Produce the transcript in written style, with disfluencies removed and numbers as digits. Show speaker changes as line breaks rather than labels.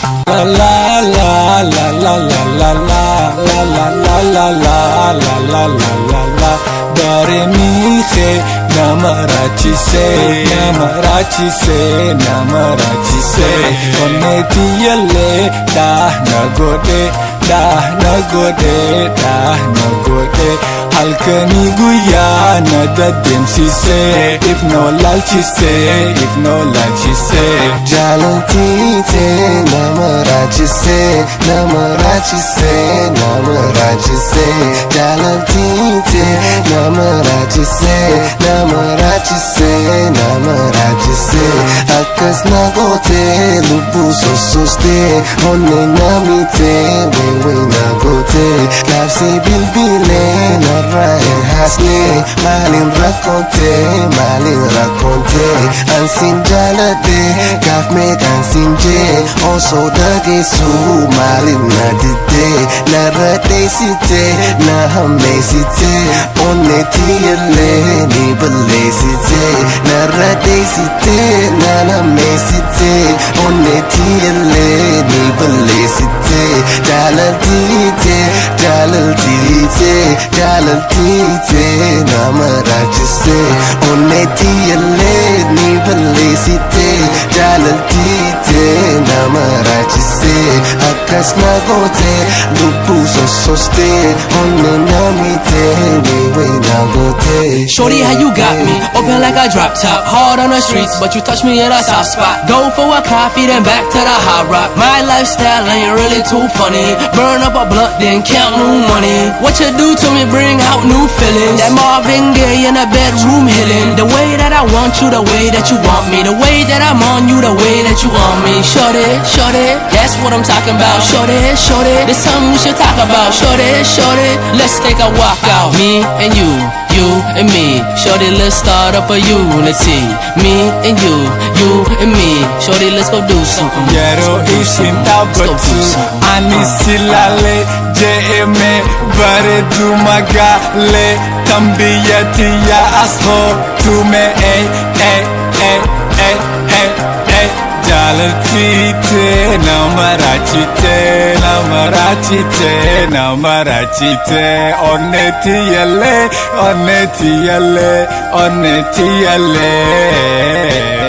La la la la la la la la la la la la la la la la Dare mi se namarachi se namarachi se Oneti yale da nagode Halkani guya na dadim si se If no lalchi se
Jalanti te namarachi se Jalanti te namarachi se Akkas nagote lubu sososte Onne namite we nagote Kafsi bilbile narraen hasne Malin raconte Ansin jalade kaf mek ansin je Oso dage su malin nadide Narrate site na hamme site Onne tiyale ni balle site Narrate site na hamme site Onne tiyale ni balle site Jalaltite namarachi se Oneti yale ni balle site Jalaltite namarachi se Akkas nagote lupu sososte Onne namite we nagote
Shorty, how you got me? Open like a drop top. Hard on the streets, but you touch me in a soft spot. Go for a coffee, then back to the hot rock. My lifestyle ain't really too funny. Burn up a blunt, then count new money. What you do to me bring out new feelings. That Marvin Gaye in a bedroom hitting. The way that I want you, the way that you want me. The way that I'm on you, the way that you on me. Shorty, that's what I'm talking about. Shorty, there's something we should talk about. Shorty, let's take a walk out. Me and you and me. Shorty, let's start up a unity. Me and you and me. Shorty, let's go do something.
Yero ishin tabotu ani silale jeme bare du magale tambiyati ya asho tume Jalaltite namarachite Oneti yale